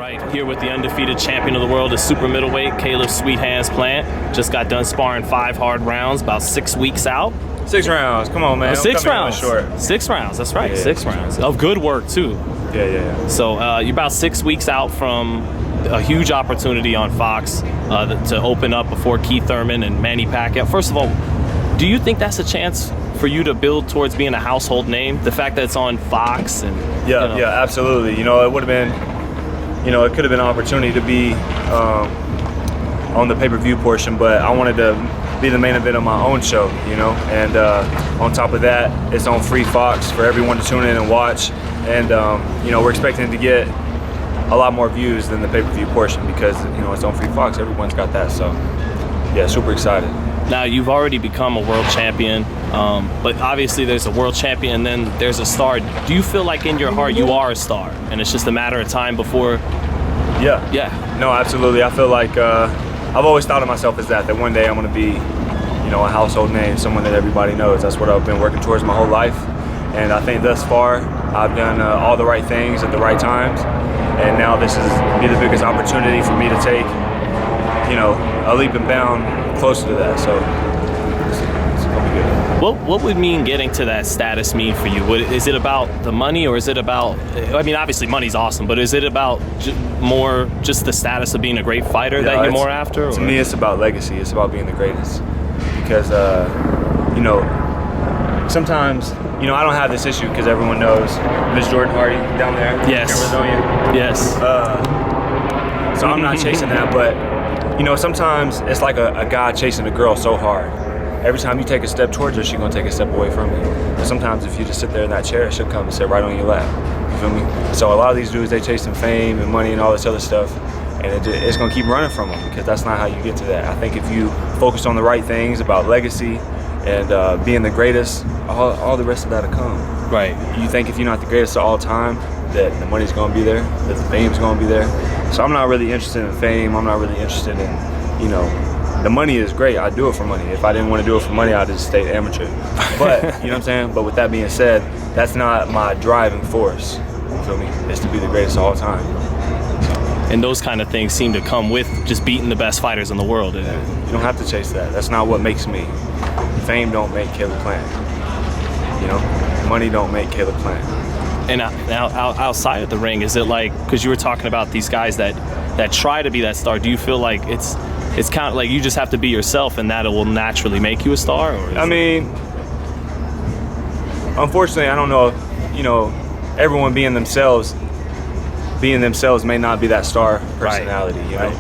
right, here with the undefeated champion of the world, the super middleweight, Caleb Sweet Hands Plant. Just got done sparring 5 hard rounds, about 6 weeks out. 6 rounds, come on, man. 6 rounds. Short. 6 rounds, that's right, Yeah, 6 rounds. Of good work, too. Yeah. So you're about 6 weeks out from a huge opportunity on Fox to open up before Keith Thurman and Manny Pacquiao. First of all, do you think that's a chance for you to build towards being a household name? The fact that it's on Fox and Yeah, absolutely. You know, it would have been, it could have been an opportunity to be on the pay-per-view portion, but I wanted to be the main event of my own show, and on top of that, it's on free Fox for everyone to tune in and watch, and we're expecting to get a lot more views than the pay-per-view portion because it's on free Fox. Everyone's got that, so yeah, super excited. Now, you've already become a world champion, but obviously there's a world champion and then there's a star. Do you feel like in your heart you are a star and it's just a matter of time before? Yeah. No, absolutely. I feel like I've always thought of myself as that one day I'm going to be, a household name, someone that everybody knows. That's what I've been working towards my whole life. And I think thus far I've done all the right things at the right times. And now this is be the biggest opportunity for me to take, a leap and bound closer to that. So it's gonna be good. What would getting to that status mean for you? Is it about the money, or is it about, obviously money's awesome, but is it about more just the status of being a great fighter that you're more after? To me, it's about legacy. It's about being the greatest. Because, sometimes, I don't have this issue because everyone knows Miss Jordan Hardy down there. Yes. Yes. So I'm not chasing that, but sometimes it's like a guy chasing a girl so hard. Every time you take a step towards her, she's gonna take a step away from you. But sometimes if you just sit there in that chair, she'll come and sit right on your lap. You feel me? So a lot of these dudes, they chasing fame and money and all this other stuff, and it's gonna keep running from them because that's not how you get to that. I think if you focus on the right things about legacy and being the greatest, all the rest of that'll come. Right. You think if you're not the greatest of all time, that the money's gonna be there, that the fame's gonna be there. So I'm not really interested in fame. I'm not really interested in, the money is great. I do it for money. If I didn't want to do it for money, I'd just stay amateur. But, you know what I'm saying? But with that being said, that's not my driving force, you feel me? It's to be the greatest of all time. And those kind of things seem to come with just beating the best fighters in the world. You don't have to chase that. That's not what makes me. Fame don't make Caleb Plant. Money don't make Caleb Plant. And now outside of the ring, is it like, because you were talking about these guys that try to be that star, do you feel like it's kind of like you just have to be yourself and that it will naturally make you a star? Or unfortunately, I don't know if, everyone being themselves may not be that star personality, right.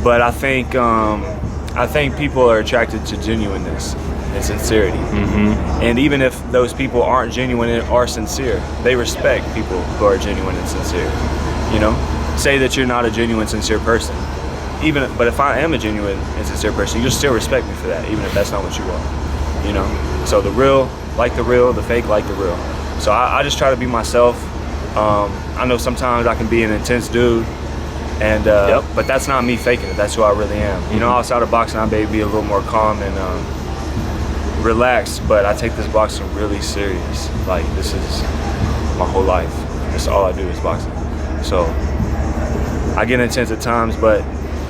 But I think people are attracted to genuineness and sincerity. Mm-hmm. And even if those people aren't genuine and are sincere, they respect people who are genuine and sincere. Say that you're not a genuine, sincere person. But if I am a genuine and sincere person, you'll still respect me for that, even if that's not what you are. So the real like the real, the fake like the real. So I just try to be myself. I know sometimes I can be an intense dude, and but that's not me faking it. That's who I really am. Outside of boxing, I may be a little more calm and relaxed, but I take this boxing really serious. Like, this is my whole life. That's all I do is boxing. So I get intense at times, but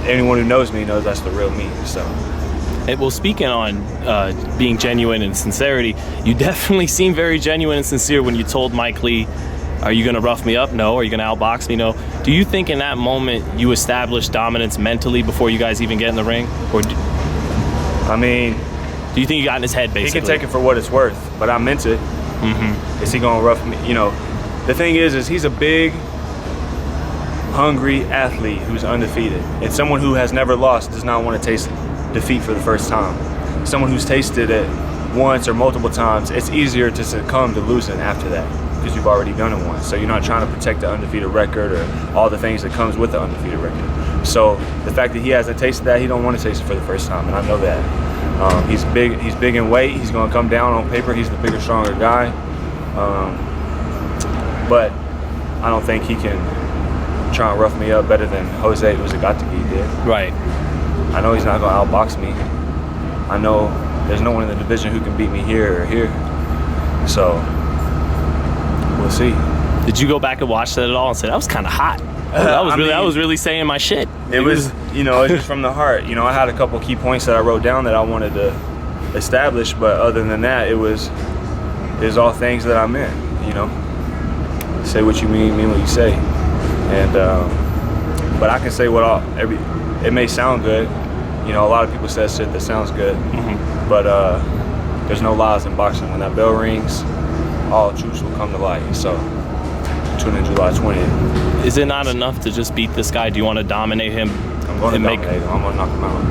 anyone who knows me knows that's the real me. So. Well, speaking on being genuine and sincerity, you definitely seem very genuine and sincere when you told Mike Lee, are you going to rough me up? No. Are you going to outbox me? No. Do you think in that moment you established dominance mentally before you guys even get in the ring? Or do you think you got in his head, basically? He can take it for what it's worth, but I meant it. Mm-hmm. Is he going to rough me? The thing is he's a big, hungry athlete who's undefeated. And someone who has never lost does not want to taste defeat for the first time. Someone who's tasted it once or multiple times, it's easier to succumb to losing after that because you've already done it once. So you're not trying to protect the undefeated record or all the things that comes with the undefeated record. So the fact that he hasn't tasted that, he don't want to taste it for the first time, and I know that. He's big in weight. He's going to come down on paper. He's the bigger, stronger guy. But I don't think he can try and rough me up better than Jose Uzagatiki did. Right. I know he's not going to outbox me. I know there's no one in the division who can beat me here or here. So we'll see. Did you go back and watch that at all and say that was kind of hot? I was really saying my shit. It was, you know, it's just from the heart. You know, I had a couple key points that I wrote down that I wanted to establish, but other than that, it was all things that I meant. You know, say what you mean what you say, and but I can say it may sound good. You know, a lot of people say shit that sounds good, but there's no lies in boxing. When that bell rings, all truths will come to light. So tune in July 20th. Is it not enough to just beat this guy? Do you want to dominate him? I'm going to dominate him. I'm going to knock him out.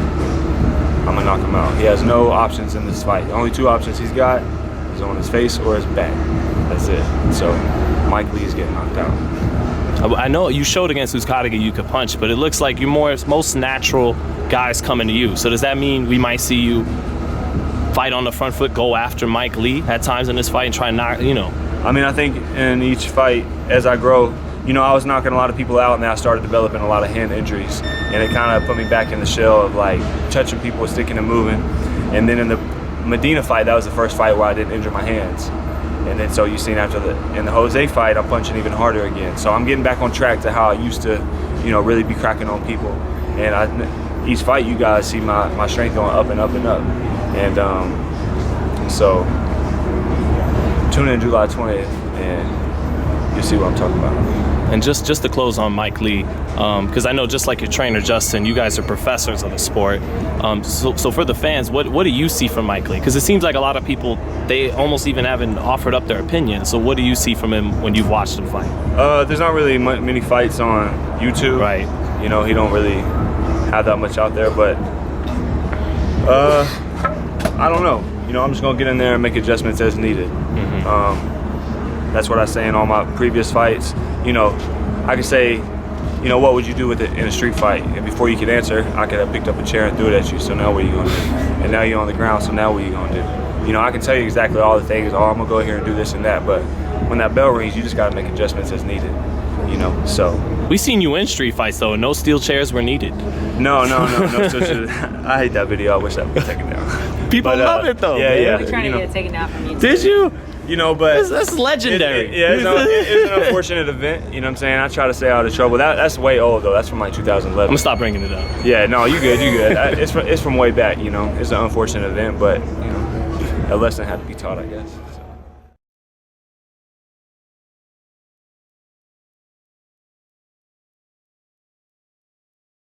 I'm going to knock him out. He has no options in this fight. The only two options he's got is on his face or his back. That's it. So Mike Lee is getting knocked out. I know you showed against Uzcategui you could punch, but it looks like you're most natural guys coming to you. So does that mean we might see you fight on the front foot, go after Mike Lee at times in this fight and try and knock, you know? I mean, I think in each fight, as I grow, you know, I was knocking a lot of people out, and then I started developing a lot of hand injuries, and it kind of put me back in the shell of like touching people, sticking and moving. And then in the Medina fight, that was the first fight where I didn't injure my hands. And then so you seen in the Jose fight, I'm punching even harder again. So I'm getting back on track to how I used to, you know, really be cracking on people. And each fight, you guys see my strength going up and up and up. And so tune in July 20th, and you'll see what I'm talking about. And just to close on Mike Lee, because I know just like your trainer Justin, you guys are professors of the sport. So for the fans, what do you see from Mike Lee? Because it seems like a lot of people, they almost even haven't offered up their opinion. So what do you see from him when you've watched him fight? There's not really many fights on YouTube. Right. You know, he don't really have that much out there, but I don't know. You know, I'm just gonna get in there and make adjustments as needed. That's what I say in all my previous fights. You know, I could say, you know, what would you do with it in a street fight? And before you could answer, I could have picked up a chair and threw it at you. So now what are you gonna do? And now you're on the ground, so now what are you gonna do? You know, I can tell you exactly all the things. Oh, I'm gonna go here and do this and that. But when that bell rings, you just gotta make adjustments as needed. You know, so. We seen you in street fights though. No steel chairs were needed. No steel chairs. I hate that video. I wish that would be taken down. People love it though. Yeah. We're trying to get it taken down from you. Did you? You know, but that's legendary. It's an unfortunate event. You know what I'm saying? I try to stay out of trouble. That's way old though. That's from like 2011. I'm gonna stop bringing it up. Yeah, no, you good. It's from way back. You know, it's an unfortunate event, but you know, a lesson had to be taught, I guess.